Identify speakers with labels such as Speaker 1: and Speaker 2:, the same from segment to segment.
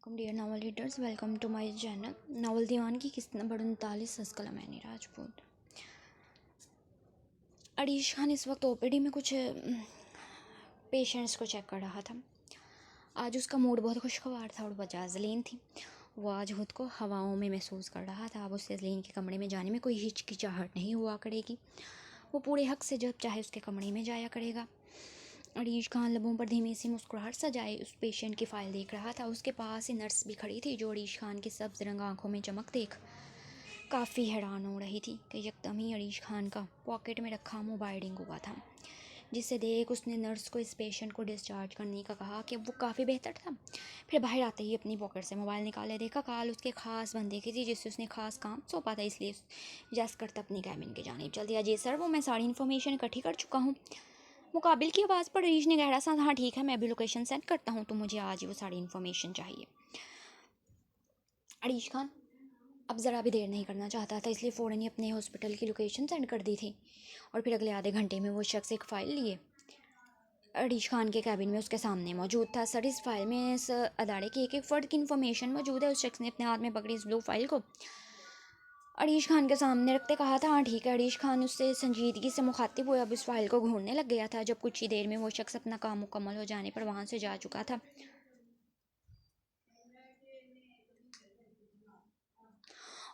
Speaker 1: अस्सलाम dear novel readers, welcome to my channel. Novel Deewan की किस्त नंबर 39 असकला मैनी राजपूत। अरीश खान इस वक्त ओपीडी में कुछ पेशेंट्स को चेक कर रहा था। आज उसका मूड बहुत खुशगवार था और वजह जलीन थी। वो आज खुद को हवाओं में महसूस कर रहा था। अब उससे जलीन के कमरे में जाने में कोई हिचकिचाहट नहीं हुआ करेगी। वो पूरे हक से जब चाहे उसके कमरे में जाया करेगा। अरीश खान लबों पर धीमी सी मुस्कुराहट सजाए उस पेशेंट की फ़ाइल देख रहा था। उसके पास ही नर्स भी खड़ी थी जो अरीश खान की सब्ज़ रंग आँखों में चमक देख काफ़ी हैरान हो रही थी कि यकदम ही अरीश खान का पॉकेट में रखा मोबाइल रिंग हुआ था, जिसे देख उसने नर्स को इस पेशेंट को डिस्चार्ज करने का कहा कि वो काफ़ी बेहतर था। फिर बाहर आते ही अपनी पॉकेट से मोबाइल निकाले, देखा कॉल उसके खास बंदे की थी जिससे उसने खास काम सौंपा था, इसलिए जैस करता अपनी कैबिन के जाने चल दिया। जी सर, वो मैं सारी इन्फॉर्मेशन इकट्ठी कर चुका हूँ। मुकाबिल की आवाज़ पर अरीश ने गहरा सा हाँ ठीक है, मैं अभी लोकेशन सेंड करता हूँ, तो मुझे आज ही वो सारी इन्फॉर्मेशन चाहिए। अरीश खान अब ज़रा भी देर नहीं करना चाहता था, इसलिए फ़ौरन ही अपने हॉस्पिटल की लोकेशन सेंड कर दी थी। और फिर अगले आधे घंटे में वो शख्स एक फ़ाइल लिए अरीश खान के कैबिन में उसके सामने मौजूद था। सर, इस फाइल में इस अदारे की एक एक फ़र्द की इन्फॉर्मेशन मौजूद है। उस शख्स ने अपने हाथ में पकड़ी इस ब्लू फाइल को अरीश खान के सामने रखते कहा था हाँ ठीक है। अरीश खान उससे संजीदगी से मुखातिब हुए अब उस फाइल को घूरने लग गया था। जब कुछ ही देर में वो शख्स अपना काम मुकम्मल हो जाने पर वहाँ से जा चुका था।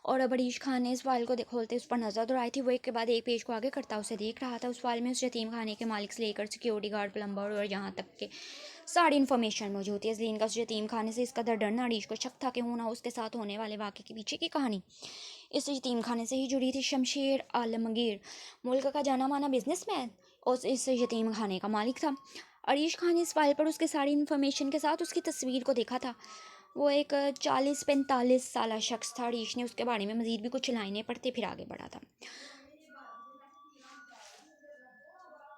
Speaker 1: और अब अरीश खान ने इस फाइल को खोलते उस पर नज़र दौड़ाई थी। वो एक के बाद एक पेज को आगे करता उसे देख रहा था। उस फाइल में उस यतीम खाने के मालिक से लेकर सिक्योरिटी गार्ड, प्लम्बर और यहाँ तक के सारी इन्फॉर्मेशन मौजूद थी। अजलीन का उस यतीम खाने से इसका डरना अरीश को शक था कि ना उसके साथ होने वाले वाक़े के पीछे की कहानी इस यतीम खाने से ही जुड़ी थी। शमशेर आलमगीर मुल्क का जाना माना बिजनेसमैन और इस यतीम खाने का मालिक था। अरीश खान ने इस फाइल पर उसके सारी इन्फॉर्मेशन के साथ उसकी तस्वीर को देखा था। वो एक 40-45 साल शख्स था। अरीश ने उसके बारे में मज़ीद भी कुछ लाइनें पढ़ते फिर आगे बढ़ा था।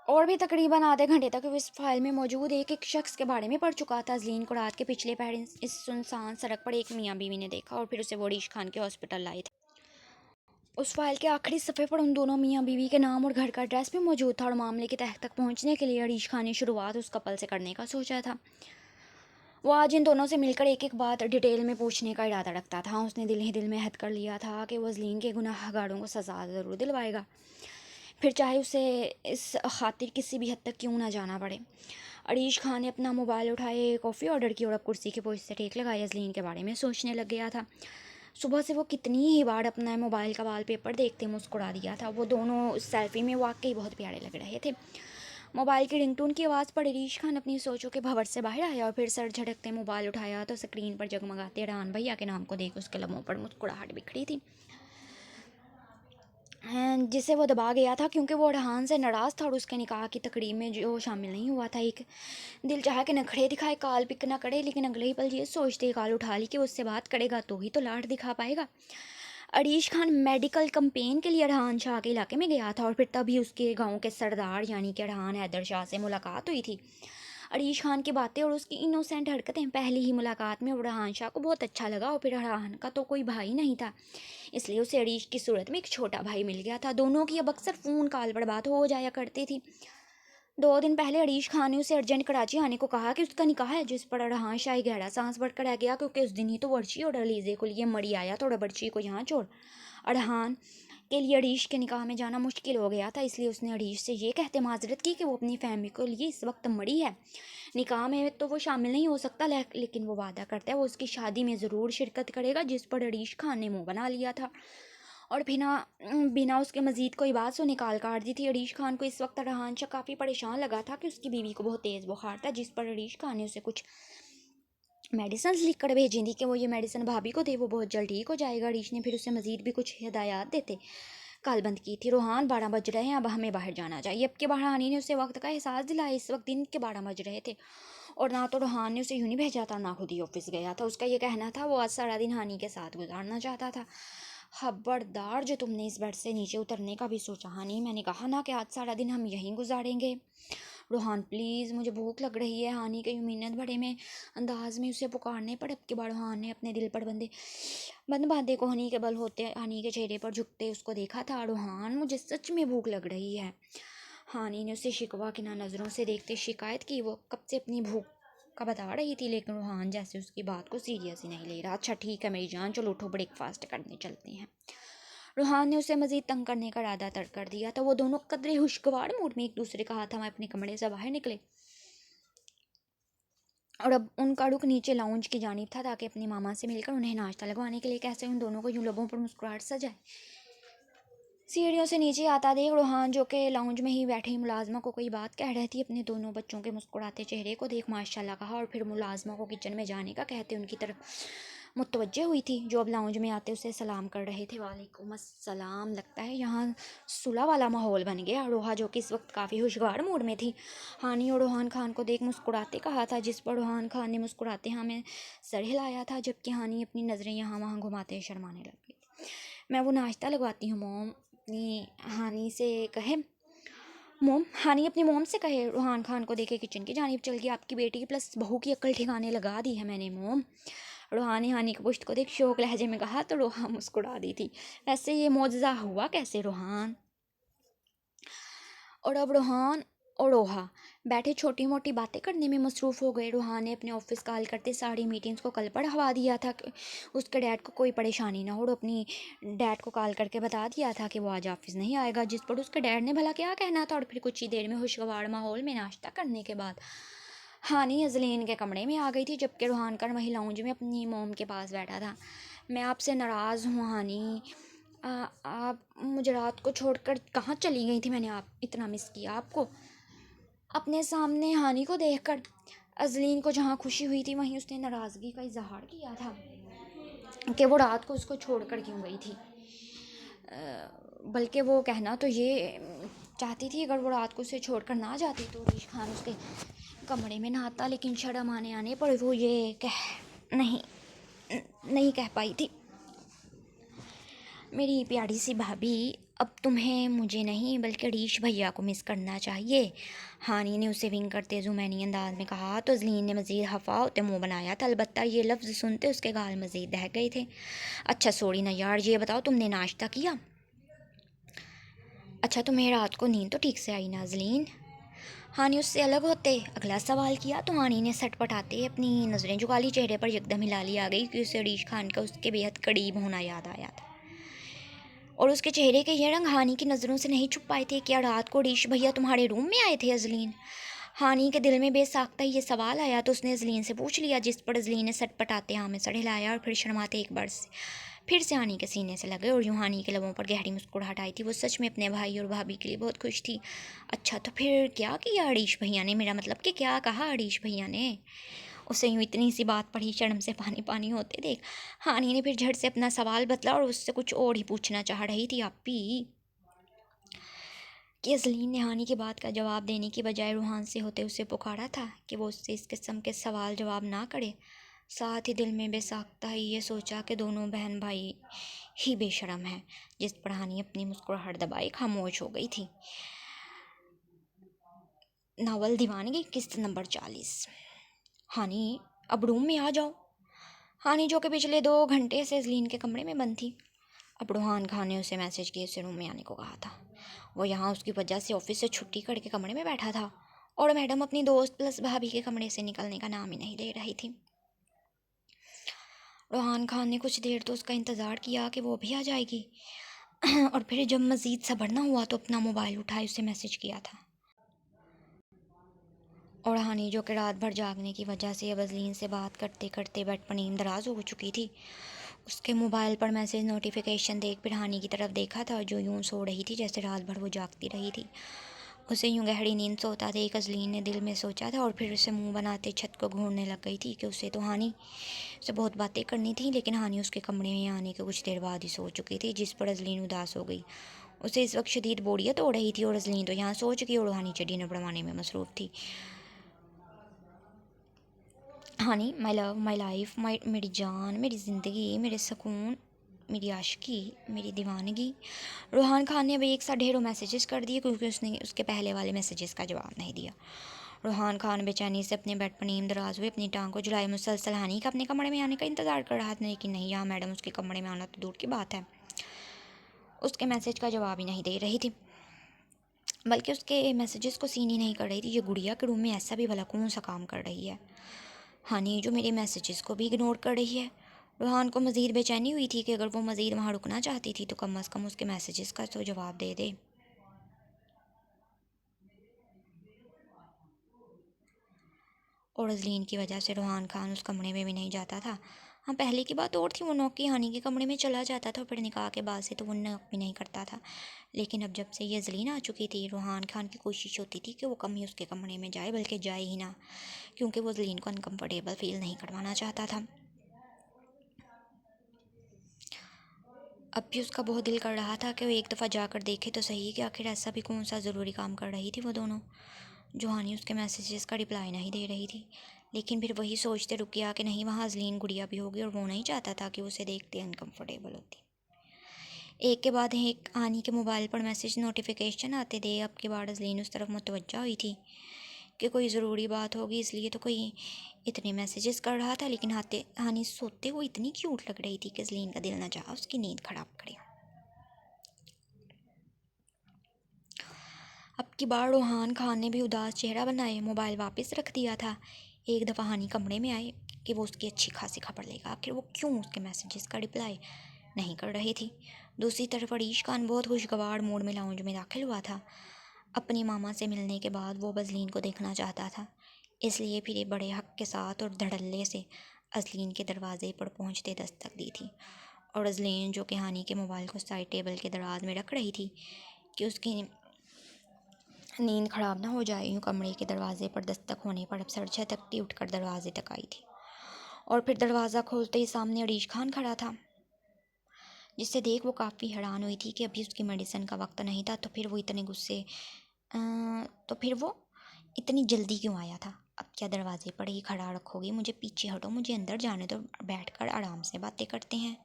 Speaker 1: और भी तकरीबन आधे घंटे तक वो इस फाइल में मौजूद एक एक शख्स के बारे में पढ़ चुका था। अजलीन को रात के पिछले पहर इस सुनसान सड़क पर एक मियाँ बीवी ने देखा और फिर उसे वो अरीश खान के हॉस्पिटल लाए थे। उस फाइल के आखिरी सफ़े पर उन दोनों मियाँ बीवी के नाम और घर का एड्रेस भी मौजूद था। और मामले की तह तक पहुँचने के लिए अरीश खान ने शुरुआत उस कपल से करने का सोचा था। वो आज इन दोनों से मिलकर एक एक बात डिटेल में पूछने का इरादा रखता था। उसने दिल ही दिल में हद कर लिया था कि वो अजलीन के गुनाहगारों को सज़ा ज़रूर दिलवाएगा, फिर चाहे उसे इस खातिर किसी भी हद तक क्यों ना जाना पड़े। अरीश खान ने अपना मोबाइल उठाए, कॉफ़ी ऑर्डर की और अब कुर्सी के पोज से टेक लगाए अजलीन के बारे में सोचने लग गया था। सुबह से वो कितनी ही बार अपना मोबाइल का वॉलपेपर देखते मुस्कुरा दिया था। वो दोनों सेल्फी में वाकई बहुत प्यारे लग रहे थे। मोबाइल की रिंगटोन की आवाज़ पर अरीश खान अपनी सोचों के भंवर से बाहर आया और फिर सर झटकते मोबाइल उठाया तो स्क्रीन पर जगमगाते रान भैया के नाम को देख उसके लबों पर मुस्कुराहट बिखरी थी, जिसे वो दबा गया था क्योंकि वो अरहान से नाराज़ था और उसके निकाह की तकरीब में जो शामिल नहीं हुआ था। एक दिल चाहा कि नखरे दिखाए, कॉल पिक ना करे, लेकिन अगले ही पल ये सोचते कॉल उठा ली कि उससे बात करेगा तो ही तो लाड दिखा पाएगा। अरीश खान मेडिकल कंपेन के लिए अरहान शाह के इलाके में गया था और फिर तभी उसके गांव के सरदार यानी कि अरहान हैदर शाह से मुलाकात हुई थी। अरीश खान की बातें और उसकी इनोसेंट हरकतें पहली ही मुलाकात में अरहान शाह को बहुत अच्छा लगा। और फिर अरहान का तो कोई भाई नहीं था, इसलिए उसे अरीश की सूरत में एक छोटा भाई मिल गया था। दोनों की अब अक्सर फ़ोन कॉल पर बात हो जाया करती थी। 2 दिन पहले अरीश खान ने उसे अर्जेंट कराची आने को कहा कि उसका निकाह है, जिस पर अरहान शाही गहरा सांस भरकर रह गया क्योंकि उस दिन ही तो वर्ची और अलीज़े को लिए मड़ी आया तो बर्ची को यहाँ छोड़। अरहान के लिए अरीश के निकाह में जाना मुश्किल हो गया था, इसलिए उसने अरीश से ये कहते माजरत की कि वो अपनी फैमिली को लिए इस वक्त मड़ी है, निकाह में तो वो शामिल नहीं हो सकता, लेकिन वो वादा करता है वो उसकी शादी में ज़रूर शिरकत करेगा, जिस पर अरीश खान ने मुँह बना लिया था और बिना बिना उसके मज़ीद कोई बात सो निकाल काट दी थी। अरीश खान को इस वक्त अरहान शाह काफ़ी परेशान लगा था कि उसकी बीवी को बहुत तेज़ बुखार था, जिस पर अरीश खान ने उसे कुछ मेडिसिन लिख कर भेजी थी कि वो ये मेडिसिन भाभी को दे, वो बहुत जल्द ठीक हो जाएगा। अरीश ने फिर उसे मज़ीद भी कुछ हिदायत देते कॉल बंद की थी। रोहान 12 बज रहे हैं, अब हमें बाहर जाना चाहिए। अब के बहानी ने उसे वक्त का एहसास दिलाया। इस वक्त दिन के 12 बज रहे थे और ना तो रोहान ने उसे यूँ नहीं भेजा था ना खुद ही ऑफिस गया था। उसका ये कहना था वो आज सारा दिन हानी के साथ गुजारना चाहता था। खबरदार, जो तुमने इस बेड से नीचे उतरने का भी सोचा हानी, मैंने कहा ना कि आज सारा दिन हम यहीं गुजारेंगे। रोहान प्लीज़, मुझे भूख लग रही है, हानी के मिन्नत भरे में अंदाज में उसे पुकारने पर अब के बाद रोहान ने अपने दिल पर बंद बांधे को हनी के बल होते हानी के चेहरे पर झुकते उसको देखा था। रोहान, मुझे सच में भूख लग रही है। हानी ने उसे शिकवा की ना नज़रों से देखते शिकायत की। वो कब से अपनी भूख का बता रही थी, लेकिन रूहान जैसे उसकी बात को सीरियस ही नहीं ले रहा। अच्छा ठीक है मेरी जान, चलो उठो ब्रेकफास्ट करने चलते हैं। रूहान ने उसे मजीद तंग करने का इरादा तर्क कर दिया था। वो दोनों कदरे खुशगवार मूड में एक दूसरे का हाथ थमा अपने कमरे से बाहर निकले और अब उनका रुख नीचे लाउंज की जानिब था ताकि अपनी मामा से मिलकर उन्हें नाश्ता लगवाने के लिए कैसे उन दोनों को यूं लबों पर मुस्कुराहट सजाए। सीढ़ियों से नीचे आता देख रूहान, जो कि लाउंज में ही बैठी मुलाजमा को कोई बात कह रही थी, अपने दोनों बच्चों के मुस्कुराते चेहरे को देख माशाल्लाह कहा और फिर मुलाजमा को किचन में जाने का कहते उनकी तरफ मुतवज्जे हुई थी, जो अब लाउंज में आते उसे सलाम कर रहे थे। वालेकुम अस्सलाम। लगता है यहाँ सुलह वाला माहौल बन गया। रोहा, जो कि इस वक्त काफ़ी खुशगवार मूड में थी, हानी और रूहान खान को देख मुस्कुराते कहा था, जिस पर रूहान खान ने मुस्कुराते हमें सर हिलाया था, जबकि हानी अपनी नज़रें यहाँ वहाँ घुमाते शर्माने लग गई। मैं वो नाश्ता लगवाती हूँ मोम, अपनी हानी से कहे। मोम, हानी अपनी मोम से कहे। रूहान खान को देखे किचन की जानिब चल गई। आपकी बेटी प्लस बहू की अक्ल ठिकाने लगा दी है मैंने मोम। रूहान ने हानी की पुश्त को देख शौक लहजे में कहा तो रूहा मुस्कुरा दी थी। वैसे ये मौजज़ा हुआ कैसे रूहान? और अब रूहान और रोहा बैठे छोटी मोटी बातें करने में मसरूफ़ हो गए। रूहान ने अपने ऑफिस कॉल करते सारी मीटिंग्स को कल पढ़वा दिया था कि उसके डैड को कोई परेशानी ना हो, और अपनी डैड को कॉल करके बता दिया था कि वो आज ऑफिस नहीं आएगा, जिस पर उसके डैड ने भला क्या कहना था। और फिर कुछ ही देर में खुशगवार माहौल में नाश्ता करने के बाद हानी अजलीन के कमरे में आ गई थी, जबकि रूहान कर वही लाउंज में अपनी मोम के पास बैठा था। मैं आपसे नाराज़ हूँ हानी, आप मुझे रात को छोड़कर कहाँ चली गई थी? मैंने आप इतना मिस किया आपको। अपने सामने हानि को देखकर अजलीन को जहाँ खुशी हुई थी, वहीं उसने नाराज़गी का इजहार किया था कि वो रात को उसको छोड़कर क्यों गई थी। बल्कि वो कहना तो ये चाहती थी, अगर वो रात को उसे छोड़कर ना जाती तो रीश खान उसके कमरे में नहाता, लेकिन शर्म आने पर वो ये नहीं कह पाई थी। मेरी प्यारी सी भाभी, अब तुम्हें मुझे नहीं बल्कि रीश भैया को मिस करना चाहिए, हानी ने उसे विंग करते जुमैनी अंदाज में कहा। तो अजलीन ने मज़ीद हफ़ा होते मुँह बनाया था, अलबत्ता ये लफ्ज़ सुनते उसके गाल मज़ीद दह गए थे। अच्छा सॉरी ना यार, ये बताओ तुमने नाश्ता किया? अच्छा तुम्हें रात को नींद तो ठीक से आई ना अजलीन? हानी उससे अलग होते अगला सवाल किया तो हानी ने सटपटाते अपनी नज़रें झुका ली। चेहरे पर यकदम हिलाली आ गई कि उसे रीश खान का उसके बेहद करीब होना याद आया था, और उसके चेहरे के ये रंग हानी की नज़रों से नहीं छुप पाए थे। क्या रात को रीश भैया तुम्हारे रूम में आए थे अजलीन? हानी के दिल में बेसाख्ता ये सवाल आया तो उसने अजलीन से पूछ लिया, जिस पर अजलीन ने सटपटाते हाँ में सर हिलाया और फिर शर्माते एक बार से फिर से हानी के सीने से लगे और यूँ हानी के लबों पर गहरी मुस्कुराहट आई थी। वो सच में अपने भाई और भाभी के लिए बहुत खुश थी। अच्छा तो फिर क्या किया अरीश भैया ने? मेरा मतलब कि क्या कहा अरीश भैया ने? उसे यूँ इतनी सी बात पर ही शर्म से पानी पानी होते देख हानी ने फिर झट से अपना सवाल बदला और उससे कुछ और ही पूछना चाह रही थी। आपी कि अजलीन ने हानी की बात का जवाब देने की बजाय रूहान से होते उसे पुकारा था कि वो उससे इस किस्म के सवाल जवाब ना करे। साथ ही दिल में बेसाख्ता ही ये सोचा कि दोनों बहन भाई ही बेशरम हैं, जिस पर हानी अपनी मुस्कुराहट दबाए खामोश हो गई थी। नावल दीवानगी किस्त नंबर 40। हानी अब रूम में आ जाओ। हानी, जो कि पिछले 2 घंटे से अजलीन के कमरे में बंद थी, अब रूहान खान ने उसे मैसेज किए उसे रूम में आने को कहा था। वो यहाँ उसकी वजह से ऑफिस से छुट्टी करके कमरे में बैठा था, और मैडम अपनी दोस्त प्लस भाभी के कमरे से निकलने का नाम ही नहीं ले रही थी। रूहान खान ने कुछ देर तो उसका इंतज़ार किया कि वो भी आ जाएगी और फिर जब मज़ीद सब्र न हुआ तो अपना मोबाइल उठाए उसे मैसेज किया था। और हानी, जो कि रात भर जागने की वजह से अब अजलीन से बात करते करते बेड पर नींद दराज हो चुकी थी, उसके मोबाइल पर मैसेज नोटिफिकेशन देख फिर हानी की तरफ देखा था, जो यूं सो रही थी जैसे रात भर वो जागती रही थी। उसे यूं गहरी नींद सोता देख अजलीन ने दिल में सोचा था और फिर उसे मुंह बनाते छत को घूरने लग गई थी कि उसे तो हानी से बहुत बातें करनी थी, लेकिन हानी उसके कमरे में आने के कुछ देर बाद ही सो चुकी थी, जिस पर अजलीन उदास हो गई। उसे इस वक्त शदीद बोरियत हो रही थी और अजलीन तो यहाँ सो चुकी और हानी डिनर बनवाने में मसरूफ़ थी। हानी, माई लव, माई लाइफ, मेरी जान, मेरी ज़िंदगी, मेरे सुकून, मेरी आशिकी, मेरी दीवानगी। रूहान खान ने अभी एक साथ ढेरों मैसेजेस कर दिए क्योंकि उसने उसके पहले वाले मैसेजेस का जवाब नहीं दिया। रूहान खान बेचैनी से अपने बेड पर नींद दराज हुए अपनी टांग को झुलाए मुसलसल हानी का अपने कमरे में आने का इंतज़ार कर रहा था, लेकिन नहीं, यहाँ मैडम उसके कमरे में आना तो दूर की बात है, उसके मैसेज का जवाब ही नहीं दे रही थी, बल्कि उसके मैसेजेस को सीन ही नहीं कर रही थी। ये गुड़िया के रूम में ऐसा भी भला कौन सा काम कर रही है? हानि जो मेरे मैसेजेस को भी इग्नोर कर रही है। रूहान को मज़ीद बेचैनी हुई थी कि अगर वो मज़ीद वहाँ रुकना चाहती थी तो कम अज़ कम उसके मैसेजेस का तो जवाब दे दे। और अजलीन की वजह से रूहान खान उस कमरे में भी नहीं जाता था। हाँ, पहले की बात और थी, वो नौकी हानि के कमरे में चला जाता था, फिर निकाह के बाद से तो वो नौक भी नहीं करता था। लेकिन अब जब से ये अजलीन आ चुकी थी, रूहान खान की कोशिश होती थी कि वो कम ही उसके कमरे में जाए, बल्कि जाए ही ना, क्योंकि वो अजलीन को अनकम्फर्टेबल फील नहीं करवाना चाहता था। अब भी उसका बहुत दिल कर रहा था कि वो एक दफ़ा जाकर देखे तो सही कि आखिर ऐसा भी कौन सा ज़रूरी काम कर रही थी वो दोनों, जो हानि उसके मैसेजेस का रिप्लाई नहीं दे रही थी। लेकिन फिर वही सोचते रुक गया कि नहीं, वहाँ अजलीन गुड़िया भी होगी और वो नहीं चाहता था कि उसे देखते अनकम्फर्टेबल होती। एक के बाद एक हानि के मोबाइल पर मैसेज नोटिफिकेशन आते थे। अब की बार अजलीन उस तरफ मुतवज्जा हुई थी कि कोई ज़रूरी बात होगी, इसलिए तो कोई इतने मैसेजेस कर रहा था। लेकिन हानि सोते हुए इतनी क्यूट लग रही थी कि अजलीन का दिल न चाहा उसकी नींद खराब करे। अब की बार रूहान खान ने भी उदास चेहरा बनाए मोबाइल वापस रख दिया था। एक दफ़ा हानि कमरे में आए कि वो उसकी अच्छी खासी खबर लेगा, आखिर वो क्यों उसके मैसेजेस का रिप्लाई नहीं कर रही थी। दूसरी तरफ अरीश खान बहुत खुशगवार मूड में लाउंज में दाखिल हुआ था। अपनी मामा से मिलने के बाद वो अजलीन को देखना चाहता था, इसलिए फिर बड़े हक के साथ और धड़ल्ले से अजलीन के दरवाजे पर पहुंचते दस्तक दी थी। और अजलीन जो कि हानि के मोबाइल को साइड टेबल के दराज में रख रही थी कि उसकी नींद खराब ना हो जाए, यूँ कमरे के दरवाजे पर दस्तक होने पर अब सर झटकती उठकर दरवाजे तक आई थी। और फिर दरवाज़ा खोलते ही सामने अरीश खान खड़ा था, जिससे देख वो काफ़ी हैरान हुई थी कि अभी उसकी मेडिसिन का वक्त नहीं था, तो फिर वो इतने गुस्से तो फिर वो इतनी जल्दी क्यों आया था। अब क्या दरवाजे पर ही खड़ा रखोगी, मुझे पीछे हटो, मुझे अंदर जाने दो, बैठकर आराम से बातें करते हैं।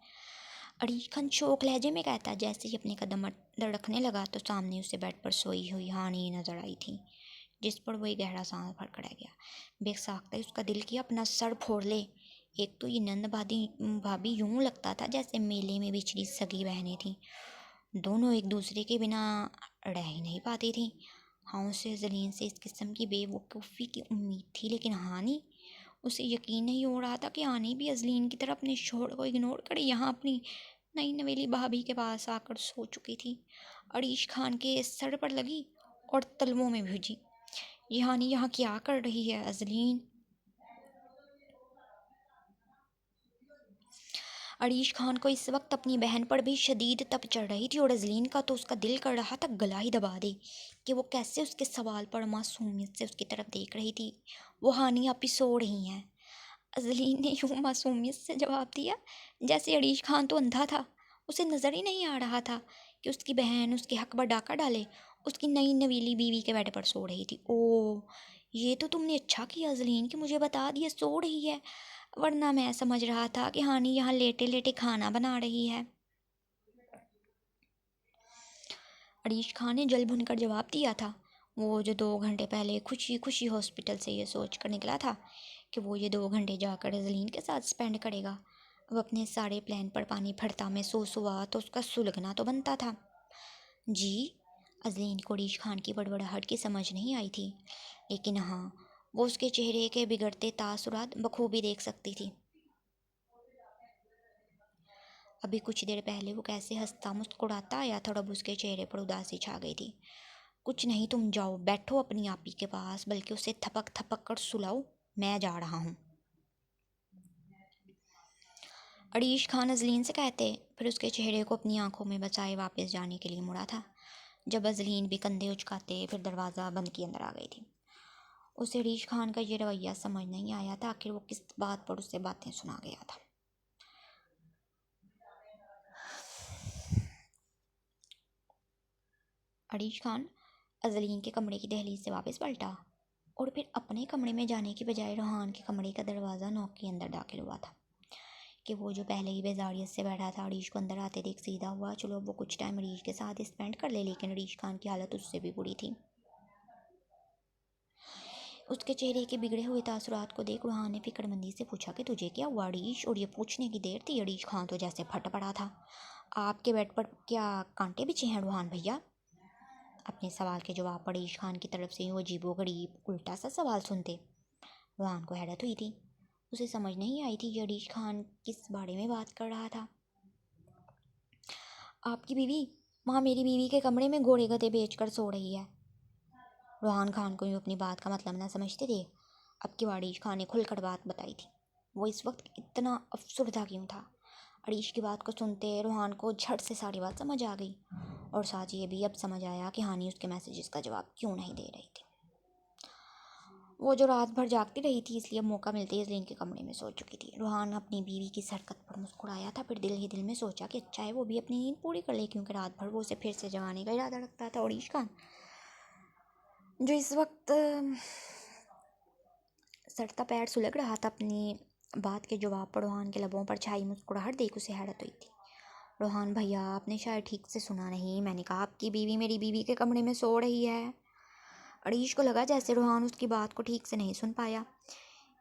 Speaker 1: अरीश खान शोक लहजे में कहता। जैसे ही अपने कदम अंदर रखने लगा तो सामने उसे बेड पर सोई हुई हानि नजर आई थी, जिस पर वही गहरा सांस भर रह गया। बेसाख्ता ही उसका दिल किया अपना सर फोड़ ले। एक तो ये नंद भाभी यूं लगता था जैसे मेले में बिछड़ी सगी बहनें थीं, दोनों एक दूसरे के बिना रह ही नहीं पाती थी। हाँ, उसे जलीन से इस किस्म की बेवकूफ़ी की उम्मीद थी, लेकिन हानि, उसे यकीन नहीं हो रहा था कि हानि भी अजलीन की तरह अपने शोहर को इग्नोर करे यहाँ अपनी नई नवेली भाभी के पास आकर सो चुकी थी, अरीश खान के सर पर लगी और तलवों में भुजी। ये हानि यहाँ क्या कर रही है? अरीश खान को इस वक्त अपनी बहन पर भी शदीद तप चढ़ रही थी, और अजलीन का तो उसका दिल कर रहा था गला ही दबा दे कि वो कैसे उसके सवाल पर मासूमियत से उसकी तरफ देख रही थी। वो हानि आप ही सो रही हैं। अजलीन ने यूं मासूमियत से जवाब दिया जैसे अरीश खान तो अंधा था, उसे नज़र ही नहीं आ रहा था कि उसकी बहन उसके हक पर डाका डाले, उसकी नई नवीली बीवी के बेड पर सो रही थी। ओ, ये तो तुमने अच्छा किया अजलीन कि मुझे बता दिया सो रही है, वरना मैं समझ रहा था कि हानि यहाँ लेटे लेटे खाना बना रही है। अरीश खान ने जल भुनकर जवाब दिया था, वो जो 2 घंटे पहले खुशी खुशी हॉस्पिटल से ये सोच कर निकला था कि वो ये 2 घंटे जाकर अजलीन के साथ स्पेंड करेगा। अब अपने सारे प्लान पर पानी फटता महसूस हुआ तो उसका सुलगना तो बनता था। जी। अजलीन को अरीश खान की बड़बड़ाहट की समझ नहीं आई थी, लेकिन हाँ, वो उसके चेहरे के बिगड़ते तासुरात बखूबी देख सकती थी। अभी कुछ देर पहले वो कैसे हंसता मुस्कुराता आया था और अब उसके चेहरे पर उदासी छा गई थी। कुछ नहीं, तुम जाओ बैठो अपनी आपी के पास, बल्कि उसे थपक थपक कर सुलाओ, मैं जा रहा हूँ। अरीश खान अजलीन से कहते फिर उसके चेहरे को अपनी आंखों में बचाए वापस जाने के लिए मुड़ा था, जब अजलीन भी कंधे उचकाते फिर दरवाज़ा बंद किए अंदर आ गई थी। उसे अरीश खान का ये रवैया समझ नहीं आया था, आखिर वो किस बात पर उससे बातें सुना गया था। अरीश खान अजलीन के कमरे की दहलीज से वापस पलटा और फिर अपने कमरे में जाने की बजाय रूहान के कमरे का दरवाज़ा नॉक के अंदर दाखिल हुआ था कि वो जो पहले ही बेजारियत से बैठा था अरीश को अंदर आते देख सीधा हुआ। चलो वो कुछ टाइम अरीश के साथ स्पेंड कर ले, लेकिन अरीश खान की हालत उससे भी बुरी थी। उसके चेहरे के बिगड़े हुए तासुरात को देख रूहान ने फिक्रमंदी से पूछा कि तुझे क्या हुआ अरीश? और ये पूछने की देर थी, अरीश खान तो जैसे फट पड़ा था। आपके बेड पर क्या कांटे बिछे हैं रूहान भैया? अपने सवाल के जवाब पर अरीश खान की तरफ से वो अजीबो गरीब उल्टा सा सवाल सुनते रूहान को हैरत हुई थी। उसे समझ नहीं आई थी कि अरीश खान किस बारे में बात कर रहा था। आपकी बीवी वहाँ मेरी बीवी के कमरे में घोड़े गधे बेच कर सो रही है। रोहान खान को यूँ अपनी बात का मतलब ना समझते थे। अब की अरीश खान ने खुलकर बात बताई थी। वो इस वक्त इतना अफसरदा क्यों था। अरीश की बात को सुनते रोहान को झट से सारी बात समझ आ गई, और साथ ये भी अब समझ आया कि हानि उसके मैसेजेस का जवाब क्यों नहीं दे रही थी। वो जो रात भर जागती रही थी, इसलिए मौका मिलते ही इसलिए के कमरे में सो चुकी थी। रोहान अपनी बीवी की इस हरकत पर मुस्कुराया था, फिर दिल ही दिल में सोचा कि अच्छा है वो भी अपनी नींद पूरी कर ले, क्योंकि रात भर वो उसे फिर से जगाने का इरादा रखता था। अरीश खान जो इस वक्त सड़ता पैर सुलग रहा था, अपनी बात के जवाब पर रोहान के लबों पर छाई मुस्कुराहट देख उसे हैरत हुई थी। रोहान भैया, आपने शायद ठीक से सुना नहीं। मैंने कहा आपकी बीवी मेरी बीवी के कमरे में सो रही है। अरीश को लगा जैसे रोहान उसकी बात को ठीक से नहीं सुन पाया,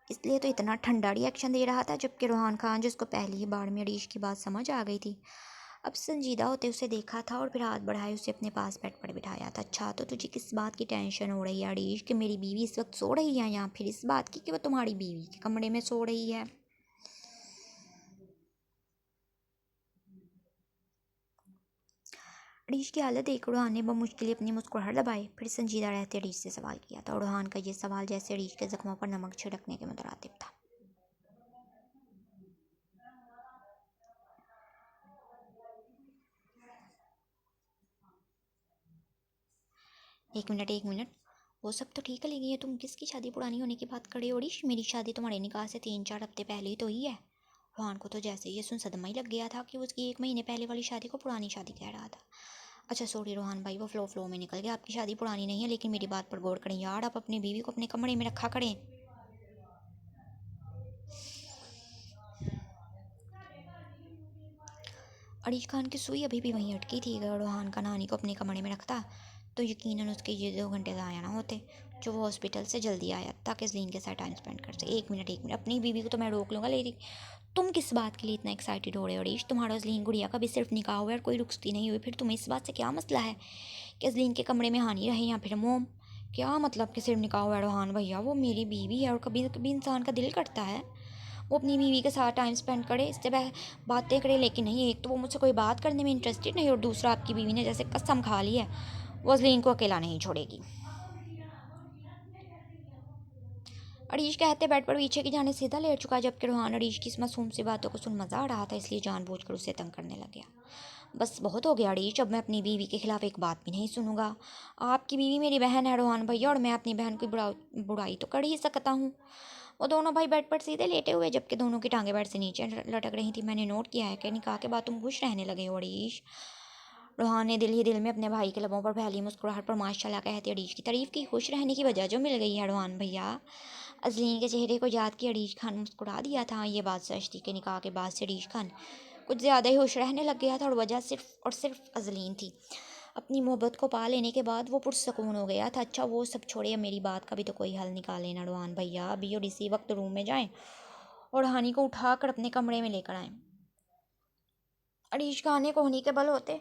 Speaker 1: इसलिए तो इतना ठंडा रिएक्शन दे रहा था। जबकि रोहान खान, जिसको पहली ही बार में अरीश की बात समझ आ गई थी, अब संजीदा होते उसे देखा था और फिर हाथ बढ़ाए उसे अपने पास बेड पर बिठाया था। अच्छा, तो तुझे किस बात की टेंशन हो रही है अरीश, कि मेरी बीवी इस वक्त सो रही है, या फिर इस बात की कि वो तुम्हारी बीवी के कमरे में सो रही है? अरीश की हालत देख रोहान ने बमुश्किल अपनी मुस्कुराहट दबाई, फिर संजीदा रहते अरीश से सवाल किया था। और रोहान का ये सवाल जैसे अरीश के जख्मों पर नमक छिड़कने के मुतरातिब था। एक मिनट, वो सब तो ठीक है, लेकिन ये तुम किसकी शादी पुरानी होने की बात कर रही हो अरीश? मेरी शादी तुम्हारे निकाह से 3-4 हफ्ते पहले ही तो ही है। रोहान को तो जैसे ये सुन सदमा ही लग गया था कि उसकी 1 महीने पहले वाली शादी को पुरानी शादी कह रहा था। अच्छा सॉरी रोहान भाई, वो फ्लो में निकल गया। आपकी शादी पुरानी नहीं है, लेकिन मेरी बात पर गौर करें यार, आप अपनी बीवी को अपने कमरे में रखा करें। अरीश खान की सुई अभी भी वहीं अटकी थी। अगर रोहान का नानी को अपने कमरे में रखता तो यकीनन उसके ये 2 घंटे ज़ाया ना होते जो वो हॉस्पिटल से जल्दी आया ताकि जलीन के साथ टाइम स्पेंड कर सके। एक मिनट, अपनी बीवी को तो मैं रोक लूँगा, लेकिन तुम किस बात के लिए इतना एक्साइटेड हो रहे हो अरीश? तुम्हारा जलीन गुड़िया का भी सिर्फ निकाह हुआ है और कोई रुखसती नहीं हुई, फिर तुम्हें इस बात से क्या मसला है कि जलीन के कमरे में हानि रहे या फिर मोम? क्या मतलब कि सिर्फ निकाह हुआ है रोहान भैया? वो मेरी बीवी है और कभी कभी इंसान का दिल करता है वो अपनी बीवी के साथ टाइम स्पेंड करे, इससे बातें करे, लेकिन नहीं, एक तो वो मुझसे कोई बात करने में इंटरेस्टेड नहीं, और दूसरा आपकी बीवी ने जैसे कसम खा ली है वो जलीन को अकेला नहीं छोड़ेगी। अरीश कहते बेड पर पीछे की जाने सीधा लेट चुका, जबकि रोहान अरीश की इस मासूम सी बातों को सुन मज़ा आ रहा था, इसलिए जानबूझकर उसे तंग करने लग गया। बस बहुत हो गया अरीश, अब मैं अपनी बीवी के खिलाफ एक बात भी नहीं सुनूंगा। आपकी बीवी मेरी बहन है रोहान भैया, और मैं अपनी बहन की बुराई तो कर ही सकता हूँ। वो दोनों भाई बेड पर सीधे लेटे हुए, जबकि दोनों की टांगें बेड से नीचे लटक रही थी। मैंने नोट किया है कि निकाह के बाद तुम खुश रहने लगे हो अरीश। रोहान ने दिल ही दिल में अपने भाई के लबों पर फैली मुस्कुराहट पर माशाल्लाह कहते अरीश की तारीफ की। खुश रहने की वजह जो मिल गई है रोहान भैया। अजलीन के चेहरे को याद किया अरीश खान मुस्कुरा दिया था। ये बात सच थी कि निकाह के बाद से अरीश खान कुछ ज़्यादा ही खुश रहने लग गया था, और वजह सिर्फ और सिर्फ अजलीन थी। अपनी मोहब्बत को पा लेने के बाद वो पुरसकून हो गया था। अच्छा वो सब छोड़े, अब मेरी बात का भी तो कोई हल निकाले ना रोहान भैया। अभी और इसी वक्त रूम में जाएं और हानि को उठाकर अपने कमरे में लेकर आएं। अरीश खान ने कोहनी के बल होते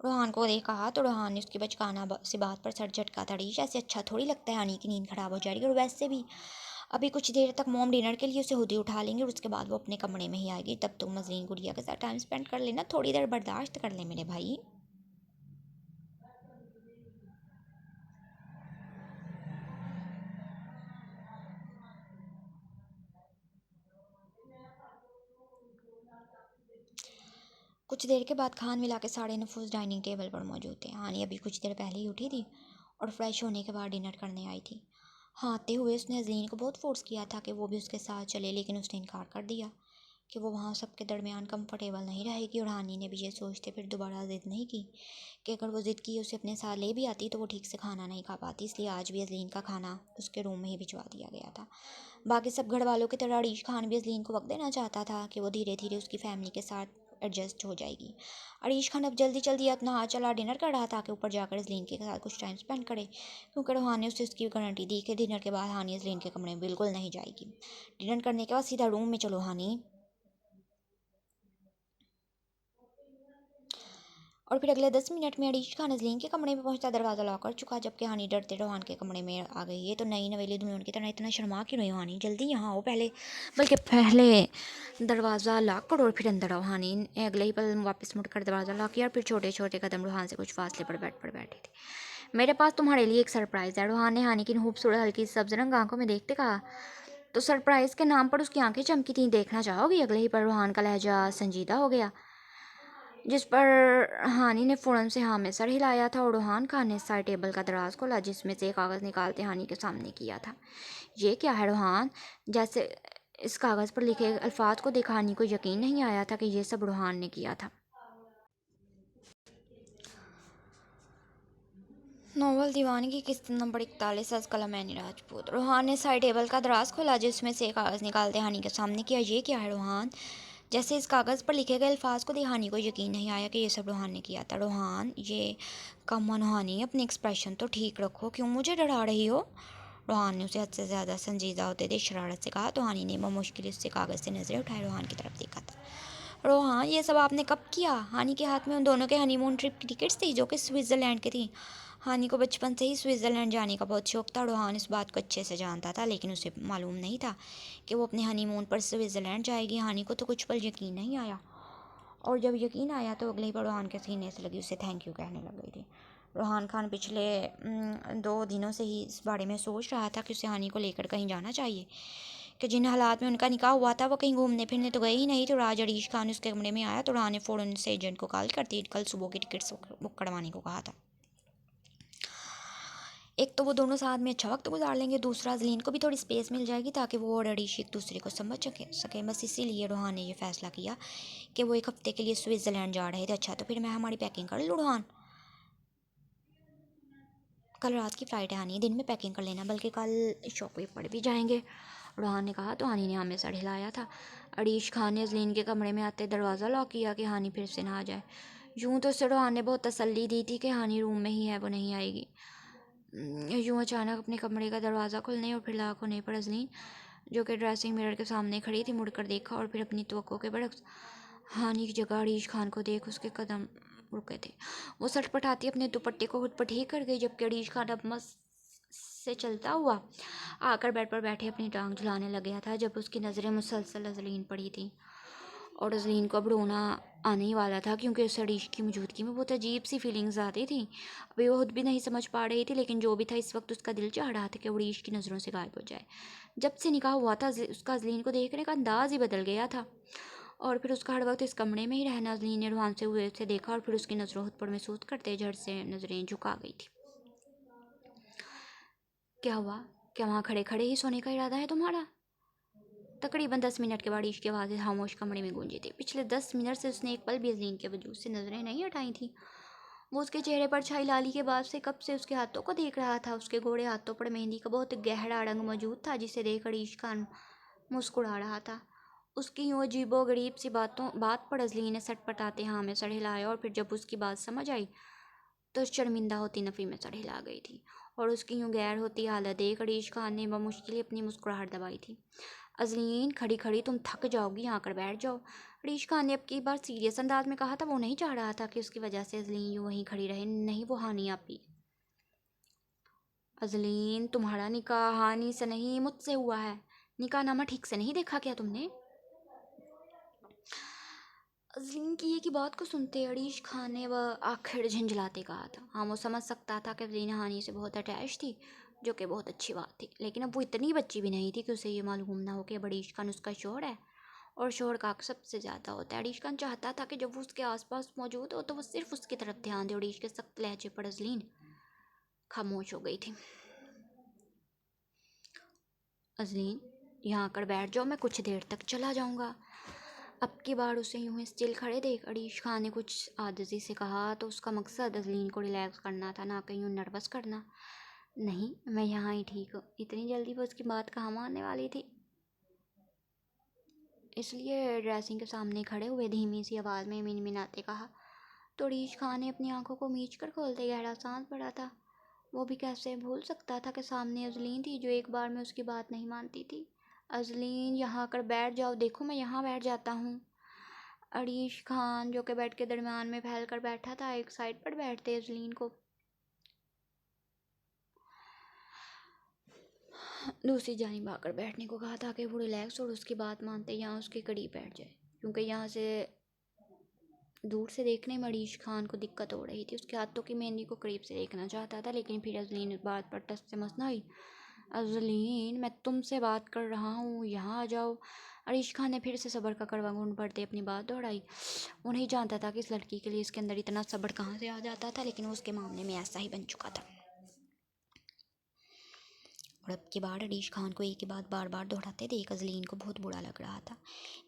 Speaker 1: रोहान को देखा तो रोहान ने उसकी बचकाना सी बात पर सर झटका था। अरीश ऐसे अच्छा थोड़ी लगता है, हानि की नींद खराब हो जाएगी, और वैसे भी अभी कुछ देर तक मोम डिनर के लिए उसे खुद ही उठा लेंगे और उसके बाद वो अपने कमरे में ही आएगी। तब तुम मजलीन गुड़िया के साथ टाइम स्पेंड कर लेना, थोड़ी देर बर्दाश्त कर ले मेरे भाई। कुछ देर के बाद खान मिला के सारे नफूस डाइनिंग टेबल पर मौजूद थे। हानि अभी कुछ देर पहले ही उठी थी और फ्रेश होने के बाद डिनर करने आई थी। हाँ, आते हुए उसने अजलीन को बहुत फोर्स किया था कि वो भी उसके साथ चले, लेकिन उसने इनकार कर दिया कि वो वहाँ सबके दरमियान कंफर्टेबल नहीं रहेगी। और हानि ने भी ये सोचते फिर दोबारा ज़िद नहीं की कि अगर वो ज़िद की उसे अपने साथ ले भी आती तो वो ठीक से खाना नहीं खा पाती, इसलिए आज भी अजलीन का खाना उसके रूम में ही भिजवा दिया गया था। बाकी सब घर वालों की तरह अरीश खान भी अजलीन को वक्त देना चाहता था कि वो धीरे धीरे उसकी फैमिली के साथ एडजस्ट हो जाएगी। अरीश खान अब जल्दी जल्दी अपना हाथ चला डिनर कर रहा था कि ऊपर जाकर अजलीन के साथ कुछ टाइम स्पेंड करे, क्योंकि रोहान ने उसे उसकी गारंटी दी कि डिनर के बाद हानि अजलीन के कमरे में बिल्कुल नहीं जाएगी। डिनर करने के बाद सीधा रूम में चलो हानि। और फिर अगले 10 मिनट में अरीश खान नज़लीन के कमरे में पहुंचता, दरवाज़ा लॉक कर चुका। जबकि हानी डरते रोहान के कमरे में आ गई। ये तो नई नवेली दुल्हन की तरह इतना शर्मा क्यों रही हो हानी, जल्दी यहाँ आओ पहले, बल्कि पहले दरवाज़ा लॉक करो और फिर अंदर आओ। हानी ने अगले ही पल वापस मुड़कर दरवाज़ा लॉक किया और फिर छोटे छोटे कदम रूहान से कुछ फासले पर बैठी थी। मेरे पास तुम्हारे लिए एक सरप्राइज़ है, रूहान ने हानी की खूबसूरत हल्की सब्ज रंग आंखों में देखते कहा। तो सरप्राइज़ के नाम पर उसकी आंखें चमकी थीं, देखना चाहोगी? अगले ही पर रूहान का लहजा संजीदा हो गया, जिस पर हानी ने फ़ौरन से हाँ में सर हिलाया था। और रूहान खान ने साइड टेबल का दराज खोला, जिसमें से एक कागज़ निकालते हानी के सामने किया था। ये क्या है रूहान? जैसे इस कागज़ पर लिखे अल्फाज को देखा हानी को यकीन नहीं आया था कि ये सब रूहान ने किया था। नोवेल दीवानगी किस्त नंबर 41 अज़ कलम मैनी राजपूत। रूहान ने साइड टेबल का दराज खोला, जिसमें से एक कागज़ निकालते हानी के सामने किया। ये क्या है रूहान? जैसे इस कागज़ पर लिखे गए अल्फाज को देख हानी को यकीन नहीं आया कि ये सब रूहान ने किया था। रूहान, ये कम ऑन हानी, अपनी एक्सप्रेशन तो ठीक रखो, क्यों मुझे डरा रही हो? रूहान ने उसे हद से ज़्यादा संजीदा होते देख शरारत से कहा। तो हानी ने मुश्किल उससे कागज़ से नज़रें उठाए रूहान की तरफ देखा था। रोहान, ये सब आपने कब किया? हानी के हाथ में उन दोनों के हनीमून ट्रिप की टिकट्स थी, जो कि स्विट्ज़रलैंड की थी। हानी को बचपन से ही स्विट्ज़रलैंड जाने का बहुत शौक था। रोहान इस बात को अच्छे से जानता था, लेकिन उसे मालूम नहीं था कि वो अपने हनीमून पर स्विट्ज़रलैंड जाएगी। हानी को तो कुछ पल यकीन नहीं आया, और जब यकीन आया तो अगले ही पर रोहान के सीने से लगी उसे थैंक यू कहने लग गई थी। रोहान खान पिछले 2 दिनों से ही इस बारे में सोच रहा था कि उसे हानी को लेकर कहीं जाना चाहिए, कि जिन हालात में उनका निकाह हुआ था वो कहीं घूमने फिरने तो गए ही नहीं। तो राज अरीश खान उसके कमरे में आया तो राह ने फ़ौरन से एजेंट को कॉल करती कल सुबह की टिकट्स बुक करवाने को कहा था। एक तो वो दोनों साथ में अच्छा वक्त गुजार लेंगे, दूसरा ज़लीन को भी थोड़ी स्पेस मिल जाएगी ताकि वो और अरीश एक दूसरे को समझ सके। बस इसीलिए रोहान ने यह फ़ैसला किया कि वो एक हफ़्ते के लिए स्विट्ज़रलैंड जा रहे थे। अच्छा, तो फिर मैं हमारी पैकिंग कर लूँ रोहान? कल रात की फ़्लाइट है हानी, दिन में पैकिंग कर लेना, बल्कि कल शॉप पे पड़ भी जाएंगे, रोहान ने कहा। तो हानी ने हमें सर हिलाया था। अरीश खान ने ज़लीन के कमरे में आते दरवाज़ा लॉक किया कि हानी फिर से ना आ जाए। यूँ तो उसे रोहान ने बहुत तसल्ली दी थी कि हानी रूम में ही है, वो नहीं आएगी। यूँ अचानक अपने कमरे का दरवाज़ा खुलने और फिर लाख होने पर ज़लीन, जो कि ड्रेसिंग मिरर के सामने खड़ी थी, मुड़कर देखा और फिर अपनी तवक्को के बरक्स हानि की जगह अरीश खान को देख उसके कदम रुके थे। वो सटपटाती अपने दुपट्टे को खुद पर ठीक कर गई, जबकि अरीश खान अब मस्त से चलता हुआ आकर बेड पर बैठे अपनी टांग झुलाने लग गया था। जब उसकी नज़रें मुसलसल अजलीन पड़ी थी और अजलीन को अब रोना आने ही वाला था, क्योंकि उस अरीश की मौजूदगी में बहुत अजीब सी फीलिंग्स आती थी। अभी वो खुद भी नहीं समझ पा रही थी, लेकिन जो भी था इस वक्त उसका दिल चाह रहा था कि अरीश की नज़रों से गायब हो जाए। जब से निकाह हुआ था उसका अजलीन को देखने का अंदाज ही बदल गया था, और फिर उसका हर वक्त इस कमरे में ही रहना। अजलीन ने रूहान से हुए से देखा और फिर उसकी नज़रों खुद पर महसूस करते झट से नज़रें झुका गई थी। क्या हुआ? क्या वहाँ खड़े खड़े ही सोने का इरादा है तुम्हारा? तकरीबन 10 मिनट के बाद ईश की आवाज़ें खामोश कमरे में गूंजी थी। पिछले 10 मिनट से उसने एक पल भी अजलीन के वजूद से नजरें नहीं हटाई थी। वो उसके चेहरे पर छाई लाली के बाद से कब से उसके हाथों को देख रहा था। उसके गोरे हाथों पर मेहंदी का बहुत गहरा रंग मौजूद था, जिसे देखकर ईश खान मुस्कुरा रहा था। उसकी यूँ अजीबो गरीब सी बात पर अजलीन ने सटपटाते हाँ में सर हिलाया, और फिर जब उसकी बात समझ आई तो शर्मिंदा होती नफ़ी में सर हिला गई थी। और उसकी यूँ गैर होती हालत देख अरीश खान ने बमुश्किल अपनी मुस्कुराहट दबाई थी। अजलीन, खड़ी खड़ी तुम थक जाओगी, यहाँ कर बैठ जाओ, अरीश खान ने अब की बार सीरियस अंदाज में कहा था। वो नहीं चाह रहा था कि उसकी वजह से अजलीन यूँ वहीं खड़ी रहे। नहीं, वो हानि आपी। अजलीन, तुम्हारा निकाह हानि से नहीं मुझसे हुआ है। निकाह नामा ठीक से नहीं देखा क्या तुमने? अजलीन की ये की बात को सुनते अरीश खान ने वह आखिर झंझलाते कहा था। हाँ, वो समझ सकता था कि अजलीन हानि से बहुत अटैच थी, जो कि बहुत अच्छी बात थी, लेकिन अब वो इतनी बच्ची भी नहीं थी कि उसे ये मालूम ना हो कि अब अरीश खान उसका शोहर है, और शोहर का हक सबसे ज़्यादा होता है। अरीश खान चाहता था कि जब वो उसके आसपास मौजूद हो तो वो सिर्फ उसकी तरफ ध्यान दे। अरीश के सख्त लहजे पर अजलीन खामोश हो गई थी। अजलीन, यहाँ आकर बैठ जाओ, मैं कुछ देर तक चला जाऊँगा। अब की बार उसे यूं ही स्टिल खड़े देख अरीश खान ने कुछ आदजी से कहा, तो उसका मकसद अजलीन को रिलैक्स करना था, ना कहीं नर्वस करना। नहीं, मैं यहाँ ही ठीक हूँ। इतनी जल्दी वो उसकी बात कहाँ मानने वाली थी, इसलिए ड्रेसिंग के सामने खड़े हुए धीमी सी आवाज़ में मिनमिनाते कहा। तो अरीश खान ने अपनी आंखों को मीच कर खोलते गहरा सांस भरा था। वो भी कैसे भूल सकता था कि सामने अजलीन थी, जो एक बार में उसकी बात नहीं मानती थी। अजलीन, यहाँ आकर बैठ जाओ, देखो मैं यहाँ बैठ जाता हूँ। अरीश खान जो कि बेड के दरमियान में फैल कर बैठा था, एक साइड पर बैठते अजलीन को दूसरी जानिब आकर बैठने को कहा ताकि वो रिलैक्स और उसकी बात मानते यहाँ उसके करीब बैठ जाए, क्योंकि यहाँ से दूर से देखने में अरीश खान को दिक्कत हो रही थी। उसके हाथों की मेहंदी को करीब से देखना चाहता था, लेकिन फिर अजलीन इस बात पर टस से मस न आई। अजलीन, मैं तुमसे बात कर रहा हूँ, यहाँ आ जाओ। अरीश खान ने फिर से सब्र का कड़वा घूंट भरते अपनी बात दोहराई। वो नहीं जानता था कि इस लड़की के लिए इसके अंदर इतना सब्र कहाँ से आ जाता था, लेकिन उसके मामले में ऐसा ही बन चुका था। और अब की बार अरीश खान को एक ही बात बार बार दोहराते देख अजलीन को बहुत बुरा लग रहा था।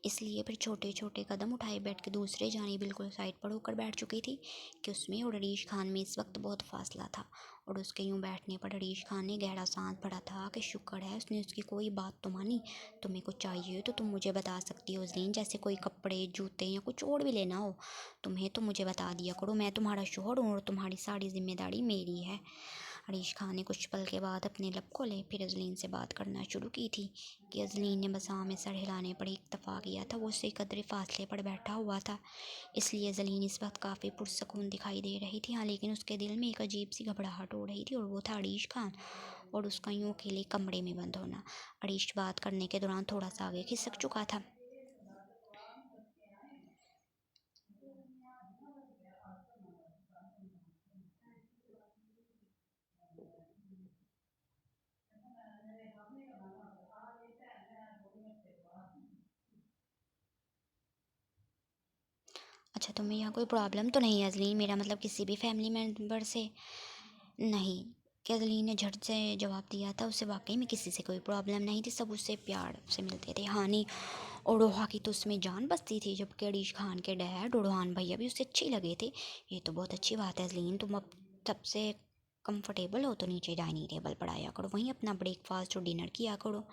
Speaker 1: इसलिए फिर छोटे छोटे कदम उठाए बेड के दूसरे जानी बिल्कुल साइड पर होकर बैठ चुकी थी कि उसमें और अरीश खान में इस वक्त बहुत फासला था। और उसके यूं बैठने पर अरीश खान ने गहरा सांस भरा था कि शुक्र है उसने उसकी कोई बात तो मानी। तुम्हें कुछ चाहिए तो तुम मुझे बता सकती हो अजलीन, जैसे कोई कपड़े जूते या कुछ और भी लेना हो तुम्हें तो मुझे बता दिया करो। मैं तुम्हारा शोहर हूँ और तुम्हारी सारी जिम्मेदारी मेरी है। अरीश खान ने कुछ पल के बाद अपने लब खोले, फिर अजलीन से बात करना शुरू की थी कि अजलीन ने बस हाँ में सर हिलाने पर इत्तफाक किया था। वो उससे कदरे फासले पर बैठा हुआ था, इसलिए अजलीन इस वक्त काफ़ी पुरसकून दिखाई दे रही थी। हाँ, लेकिन उसके दिल में एक अजीब सी घबराहट हो रही थी, और वो था अरीश खान और उसका यूँ अकेले कमरे में बंद होना। अरीश बात करने के दौरान थोड़ा सा आगे खिसक चुका था। अच्छा, तुम्हें यहाँ कोई प्रॉब्लम तो नहीं है अजलीन? मेरा मतलब किसी भी फैमिली मेम्बर से नहीं। कि अजलीन ने झट से जवाब दिया था। उसे वाकई में किसी से कोई प्रॉब्लम नहीं थी, सब उससे प्यार से मिलते थे। हानि ओडोहा की तो उसमें जान बसती थी, जबकि अरीश खान के डैड ओडोहान भैया भी उसे अच्छे लगे थे। ये तो बहुत अच्छी बात है अजलीन, तुम अब सबसे कंफर्टेबल हो तो नीचे डाइनिंग टेबल पर आया करो, वहीं अपना ब्रेकफास्ट और डिनर किया करो।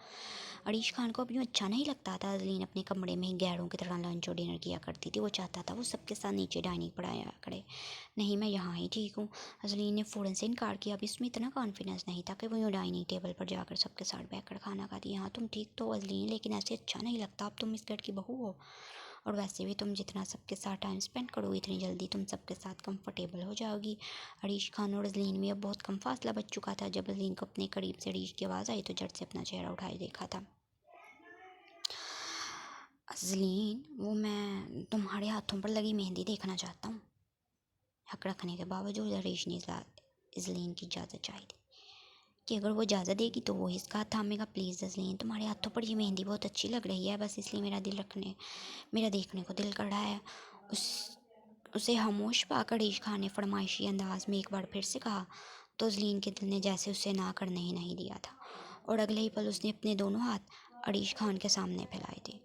Speaker 1: अरीश खान को अब यूँ अच्छा नहीं लगता था। अजलीन अपने कमरे में ही गैरों की तरह लंच और डिनर किया करती थी। वो चाहता था वो सबके साथ नीचे डाइनिंग पर आया करे। नहीं, मैं यहाँ ही ठीक हूँ। अजलीन ने फ़ौरन से इनकार किया। अब इसमें इतना कॉन्फिडेंस नहीं था कि वो यूँ डाइनिंग टेबल पर जाकर सबके साथ बैठकर खाना खाती। हाँ, तुम ठीक तो अजलीन, लेकिन ऐसे अच्छा नहीं लगता। अब तुम इस घर की बहू हो, और वैसे भी तुम जितना सबके साथ टाइम स्पेंड करोगी इतनी जल्दी तुम सबके साथ कंफर्टेबल हो जाओगी। अरीश खान और अजलीन में अब बहुत कम फासला बच चुका था। जब अजलीन को अपने करीब से अरीश की आवाज़ आई तो झट से अपना चेहरा उठाए देखा था। अजलीन, वो मैं तुम्हारे हाथों पर लगी मेहंदी देखना चाहता हूँ। हक रखने के बावजूद हरीश ने अजलीन की इजाज़त चाहिए थी कि अगर वो इजाज़त देगी तो वो इसका हाथ थामेगा। प्लीज़ अजलीन, तुम्हारे हाथों पर ये मेहंदी बहुत अच्छी लग रही है, बस इसलिए मेरा देखने को दिल कर रहा है। उस उसे खामोश पाकर हरीश खान ने फरमाइशी अंदाज में एक बार फिर से कहा, तो अजलीन के दिल ने जैसे उसे ना करने ही नहीं दिया था, और अगले ही पल उसने अपने दोनों हाथ अरीश खान के सामने फैलाए थे।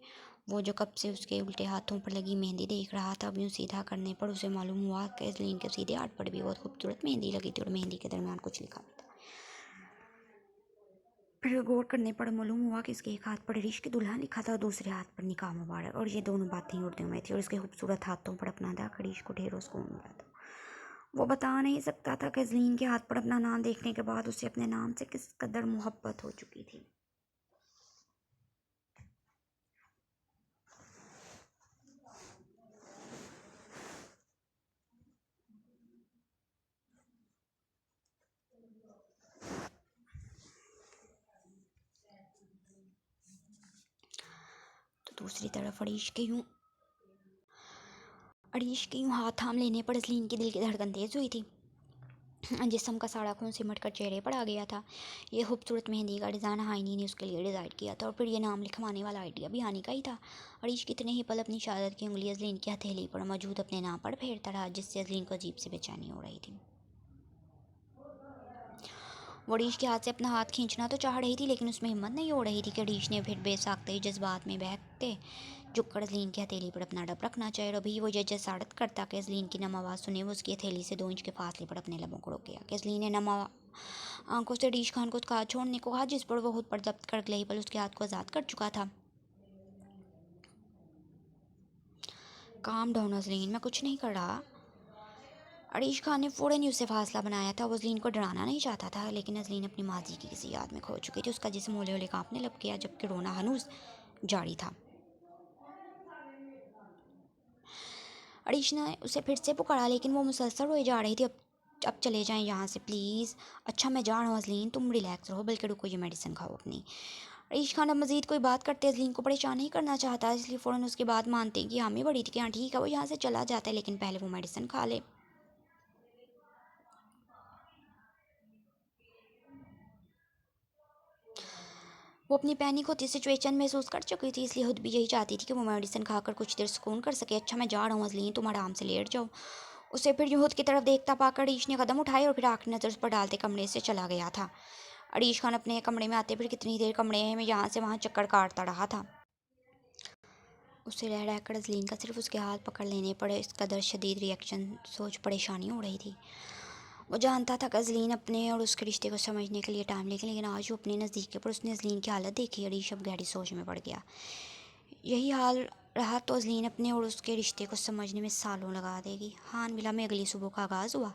Speaker 1: वो जो कब से उसके उल्टे हाथों पर लगी मेहंदी देख रहा था, अब यूँ सीधा करने पर उसे मालूम हुआ कि अजलीन के सीधे हाथ पर भी बहुत खूबसूरत मेहंदी लगी थी, और मेहंदी के दरमियान कुछ लिखा भी था। फिर गौर करने पर मालूम हुआ कि इसके एक हाथ पर अरीश की दुल्हन लिखा था और दूसरे हाथ पर निकाह मुबारक, और ये दोनों बातें उर्दू में थी, और इसके खूबसूरत हाथों पर अपना दाग अरीश को ढेरों सुकून मिला था। वो बता नहीं सकता था कि अजलीन के हाथ पर अपना नाम देखने के बाद उसे अपने नाम से किस कदर मोहब्बत हो चुकी थी। तो दूसरी तरफ अरीश के यूँ हाथ थाम लेने पर अजलीन के दिल की धड़कन तेज़ हुई थी। जिस्म का सारा खून सिमट कर चेहरे पर आ गया था। ये खूबसूरत मेहंदी का डिज़ाइन हाइनी ने उसके लिए डिज़ाइन किया था, और फिर ये नाम लिखवाने वाला आइडिया भी हानि का ही था। अरीश कितने ही पल अपनी शहादत की उंगली अजलीन की हथेली पर मौजूद अपने नाम पर फेरता रहा, जिससे अजलीन को अजीब सी बेचैनी हो रही थी। वो अरीश के हाथ से अपना हाथ खींचना तो चाह रही थी, लेकिन उसमें हिम्मत नहीं हो रही थी कि अरीश ने फिर बेसाख्ते ही जज्बात में बहकते झुककर अजलीन की हथेली पर अपना डब रखना चाहिए। और अभी वो ये जसारत करता कि अजलीन की नम आवाज़ सुने, वो उसकी हथेली से 2 इंच के फासले पर अपने लबों को रोक गया कि अजलीन ने नम आंखों से अरीश खान को हाथ छोड़ने को कहा, जिस पर वो खुद पर जब्त कर अगले ही पल उसके हाथ को आज़ाद कर चुका था। काम डाउन अजलीन, मैं कुछ नहीं कर रहा। अरीश खान ने फ़ौरन ही उससे फासला बनाया था। वो अजलीन को डराना नहीं चाहता था, लेकिन अजलीन अपनी माजी की किसी याद में खो चुकी थी। उसका जिस्म हौले हौले कांपने लग गया, जबकि रोना हनूस जारी था। अरीश ने उसे फिर से पुकारा लेकिन वो मुसलसल रोए जा रही थी। अब चले जाएं यहाँ से प्लीज़। अच्छा मैं जा रहा हूँ अजलीन, तुम रिलैक्स रहो, बल्कि रुको ये मेडिसिन खाओ अपनी। रईस खान अब मज़ीद कोई बात करते अजलीन को परेशान नहीं करना चाहता, इसलिए फ़ौरन उसकी बात मानते हैं कि हामी बड़ी थी कि हाँ ठीक है वो यहाँ से चला जाता है, लेकिन पहले वो मेडिसिन खा ले। वो अपनी पैनिक होती सिचुएशन महसूस कर चुकी थी, इसलिए खुद भी यही चाहती थी कि वो मेडिसिन खाकर कुछ देर सुकून कर सके। अच्छा मैं जा रहा हूँ अजलीन, तुम आराम से लेट जाओ। उसे फिर यूँ खुद की तरफ देखता पाकर अरीश ने कदम उठाए और फिर आखिरी नज़र उस पर डालते कमरे से चला गया था। अरीश खान अपने कमरे में आते फिर कितनी देर कमरे में यहाँ से वहाँ चक्कर काटता रहा था। उसे रह रहकर अजलीन का सिर्फ उसके हाथ पकड़ लेने पर इस कदर शदीद रिएक्शन सोच परेशानी हो रही थी। वो जानता था कि अजलीन अपने और उसके रिश्ते को समझने के लिए टाइम लेकिन आज वो अपने नज़दीक पर उसने अजलीन की हालत देखी। अरीश अब गहरी सोच में पड़ गया। यही हाल रहा तो अजलीन अपने और उसके रिश्ते को समझने में सालों लगा देगी। हान विला में अगली सुबह का आगाज़ हुआ।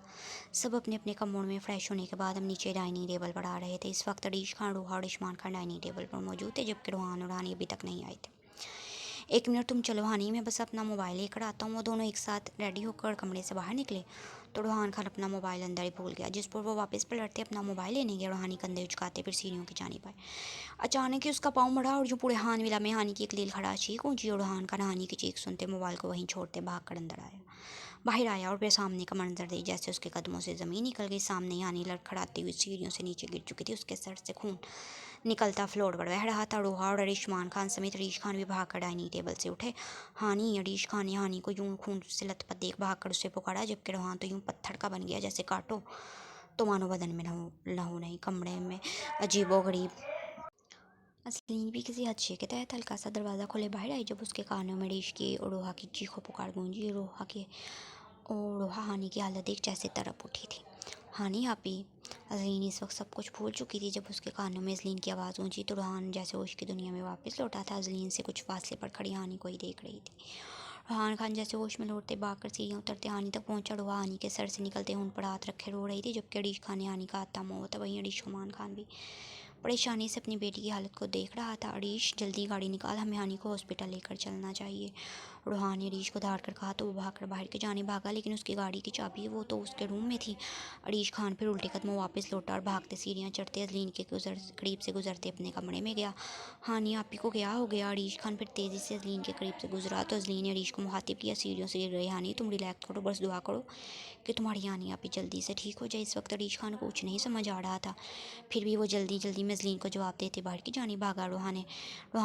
Speaker 1: सब अपने अपने कमरों में फ़्रेश होने के बाद हम नीचे डाइनिंग टेबल पर आ रहे थे। इस वक्त अरीश खान, रूहा और उस्मान खान डाइनिंग टेबल पर मौजूद थे, जबकि रूहान और हानी अभी तक नहीं आए थे। एक मिनट तुम चलो हानी, मैं बस अपना मोबाइल लेकर आता हूँ। वो दोनों एक साथ रेडी होकर कमरे से बाहर निकले तो रूहान खान अपना मोबाइल अंदर ही भूल गया, जिस पर वो वापस पलटते अपना मोबाइल लेने गया। रूहानी कंधे उचकाते फिर सीढ़ियों की जानिब आए। अचानक ही उसका पाँव मुड़ा और जो पूरे हान विला में हानी की एक लील खड़ा चीख ऊँची, और रूहान खान हानी की चीख सुनते मोबाइल को वहीं छोड़ते भाग कर अंदर आया, बाहर आया और फिर सामने का मंजर देख जैसे उसके कदमों से ज़मीन निकल गई। सामने ही हानी लड़खड़ाती हुई सीढ़ियों से नीचे गिर चुकी थी, उसके सर से खून निकलता फ्लोर पर बह रहा था। रूहा और उस्मान खान समेत अरीश खान भी भागकर डाइनिंग टेबल से उठे। हानी, अरीश खान ने हानी को यूं खून से लथपथ देख भागकर उसे पुकारा, जबकि रूहान तो यूं पत्थर का बन गया जैसे काटो तो मानो बदन में लहू नहीं। कमरे में अजीबोगरीब अजलीन भी किसी हदशे के तहत हल्का सा दरवाज़ा खोले बाहर आई। जब उसके कानों में अरीश की और रूहा की चीखों पुकार गूंजी, रूहा हानि की हालत देख जैसे तड़प उठी थी। हानि आपी। अजलीन इस वक्त सब कुछ भूल चुकी थी। जब उसके कानों में अजलीन की आवाज़ गूंजी तो रूहान जैसे होश की दुनिया में वापस लौटा था। अजलीन से कुछ फासले पर खड़ी हानि को ही देख रही थी। रूहान खान जैसे होश में लौटते भागकर सीढ़ियाँ उतरते हानि तक पहुंचा। रूहा हानि के सर से निकलते खून पर हाथ रखे रो रही थी, जबकि अरीश खान ने हानि का हाथ थामा हुआ था। वहीं अरीश उस्मान खान भी परेशानी से अपनी बेटी की हालत को देख रहा था। अरीश जल्दी गाड़ी निकाल, हमें हानि को हॉस्पिटल लेकर चलना चाहिए। रूहान ने अरीश को धार कर कहा तो वो भागकर बाहर के जाने भागा, लेकिन उसकी गाड़ी की चाबी वो तो उसके रूम में थी। अरीश खान फिर उल्टे कदमों वापस लौटा और भागते सीढ़ियाँ चढ़ते अजलीन के करीब से गुजरते अपने कमरे में गया। हानि आपी को क्या हो गया? अरीश खान फिर तेज़ी से अजलीन के करीब से गुजरा तो अजलीन ने अरीश को मुखातिब किया, सीढ़ियों से गिर गई। हानि तुम रिलैक्स करो, बस दुआ करो कि तुम्हारी हानि आपी जल्दी से ठीक हो जाए। इस वक्त अरीश खान को कुछ नहीं समझ आ रहा था, फिर भी वो जल्दी जल्दी में अजलीन को जवाब देते बाहर की जानी भागा। रूहा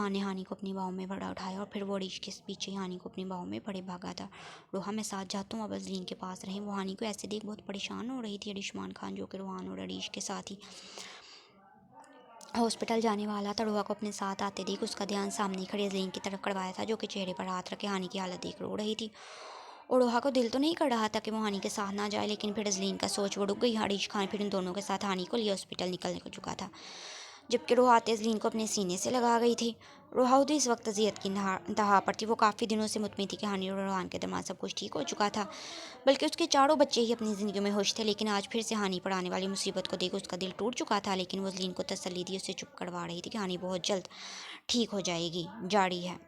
Speaker 1: ने हानि को अपनी बाहों में बड़ा उठाया और फिर वो अरीश के पीछे हानि को अपनी बाहों में बड़े भागा था। रूहा मैं साथ जाता हूँ, अब अजलीन के पास रहें। वो हानि को ऐसे देख बहुत परेशान हो रही थी। उस्मान खान जो कि रूहान और अरीश के साथ ही हॉस्पिटल जाने वाला था, रूहा को अपने साथ आते देख उसका ध्यान सामने खड़ी अजलीन की तरफ करवाया था, जो कि चेहरे पर हाथ रखे हानि की हालत देख रो रही थी। और रूहा को दिल तो नहीं कर रहा था कि वो हानि के साथ ना जाए, लेकिन फिर अजलीन का सोच वो रुक गई। अरीश खान फिर इन दोनों के साथ हानि को लिए हॉस्पिटल निकलने को चुका था, जबकि रूहा अजलीन को अपने सीने से लगा गई थी। रूहा तो इस वक्त अजियत की इंतहा पर थी। वो काफ़ी दिनों से मुतमिन थी कि हानि और रूहान के दरमियान सब कुछ ठीक हो चुका था, बल्कि उसके चारों बच्चे ही अपनी ज़िंदगी में खुश थे। लेकिन आज फिर से हानि पर आने वाली मुसीबत को देख उसका दिल टूट चुका था। लेकिन वो अजलीन को तसल्ली दी, उसे चुप करवा रही थी कि हानि बहुत जल्द ठीक हो जाएगी। जारी है।